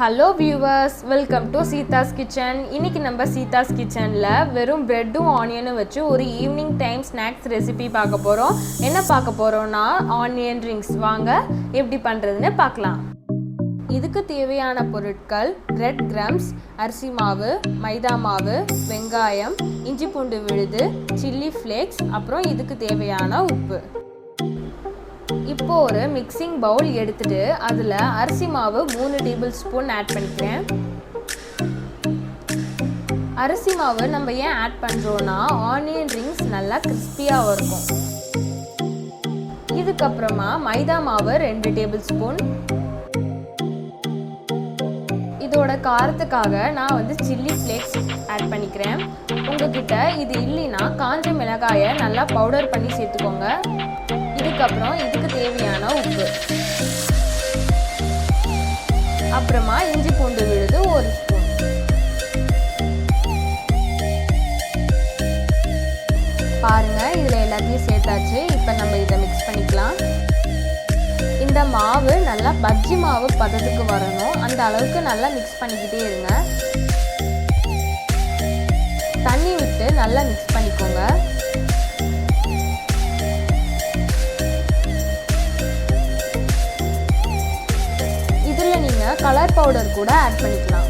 Hello viewers, welcome to Seetha's Kitchen. இன்னைக்கு நம்ம Seetha's Kitchenல வெறும் breadum onion வச்சு ஒரு ஈவினிங் டைம் ஸ்நாக்ஸ் ரெசிபி பார்க்க போறோம். என்ன பார்க்க போறோம்னா ஆனியன் ரிங்ஸ். வாங்க எப்படி பண்றதுன்னு பார்க்கலாம். இதுக்கு தேவையான பொருட்கள் ரெட் கிரம்ஸ், அரிசி மாவு, மைதா மாவு, வெங்காயம், இஞ்சி பூண்டு விழுது, சில்லி ஃப்ளேக்ஸ், அப்புறம் இதுக்கு தேவையான உப்பு. இப்போ ஒரு மிக்சிங் பவுல் எடுத்துட்டு அதில் அரிசி மாவு 3 டேபிள் ஸ்பூன் ஆட் பண்ணிக்கிறேன். அரிசி மாவு நம்ம ஏன் ஆட் பண்ணுறோன்னா ஆனியன் ரிங்ஸ் நல்லா கிறிஸ்பியாக இருக்கும். இதுக்கப்புறமா மைதா மாவு 2 டேபிள் ஸ்பூன். இதோட காரத்துக்காக நான் சில்லி ஃப்ளேக்ஸ் ஆட் பண்ணிக்கிறேன். உங்ககிட்ட இது இல்லைன்னா காஞ்ச மிளகாயை நல்லா பவுடர் பண்ணி சேர்த்துக்கோங்க. இதுக்கப்புறம் இதுக்கு தேவையான உப்பு, அப்புறமா இஞ்சி பூண்டு விழுது 1 ஸ்பூன். பாருங்க, இதுல எல்லாத்தையும் சேர்த்தாச்சு. இப்போ நம்ம இதை மிக்ஸ் பண்ணிக்கலாம். இந்த மாவு நல்லா பஜ்ஜி மாவு பதத்துக்கு வரணும். அந்த அளவுக்கு நல்லா மிக்ஸ் பண்ணிக்கிட்டே இருங்க. தண்ணி விட்டு நல்லா மிக்ஸ் பண்ணிக்கோங்க. கலர் பவுடர் கூட ஆட் பண்ணிக்கலாம்.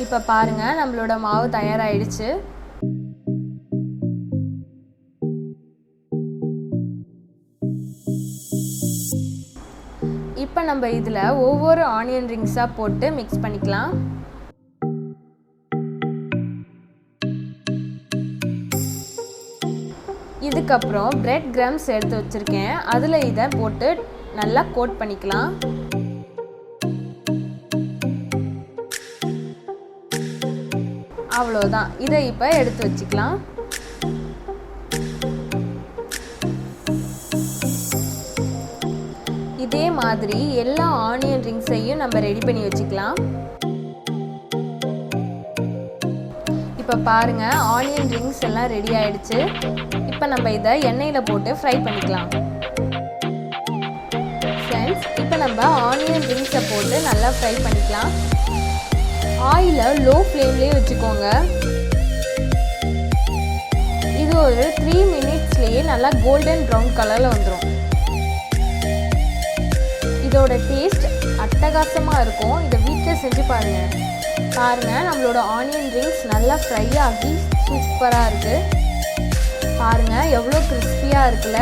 இப்ப பாருங்க, நம்மளோட மாவு தயாராயிடுச்சு. இப்ப நம்ம இதுல ஒவ்வொரு ஆனியன் ரிங்ஸா போட்டு மிக்ஸ் பண்ணிக்கலாம். இதுக்கப்புறம் பிரெட் கிரம்ஸ் எடுத்து வச்சுருக்கேன். அதில் இதை போட்டு நல்லா கோட் பண்ணிக்கலாம். அவ்வளோதான். இதை இப்போ எடுத்து வச்சுக்கலாம். இதே மாதிரி எல்லா ஆனியன் ரிங்ஸையும் நம்ம ரெடி பண்ணி வச்சுக்கலாம். இப்போ பாருங்க, ஆனியன் ரிங்ஸ் எல்லாம் ரெடி ஆயிடுச்சு. இப்போ நம்ம இதை எண்ணெயில் போட்டு ஃப்ரை பண்ணிக்கலாம். ஃப்ரெண்ட்ஸ், இப்போ நம்ம ஆனியன் ரிங்ஸை போட்டு நல்லா ஃப்ரை பண்ணிக்கலாம். ஆயிலை லோ ஃப்ளேம்லேயே வச்சுக்கோங்க. இது ஒரு 3 மினிட்ஸ்லேயே நல்லா கோல்டன் ப்ரௌன் கலரில் வந்துடும். இதோட டேஸ்ட் அட்டகாசமாக இருக்கும். இதை வீட்டில் செஞ்சு பாருங்கள். நம்மளோட ஆனியன் ரிங்ஸ் நல்லா ஃப்ரை ஆகி சூப்பராக இருக்குது. பாருங்கள், எவ்வளோ கிறிஸ்பியாக இருக்குல்ல.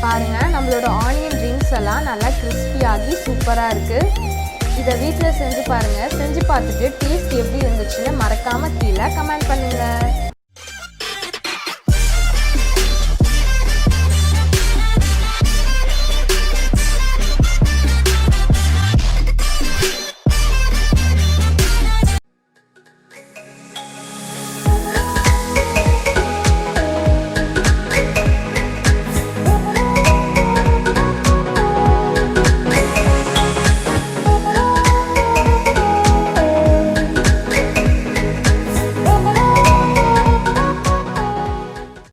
பாருங்கள், நம்மளோட ஆனியன் ரிங்ஸ் எல்லாம் நல்லா கிறிஸ்பியாகி சூப்பராக இருக்குது. இதை வீட்டில் செஞ்சு பாருங்கள். செஞ்சு பார்த்துட்டு டேஸ்ட் எப்படி இருந்துச்சுன்னு மறக்காமல் கீழே கமெண்ட் பண்ணுங்கள்.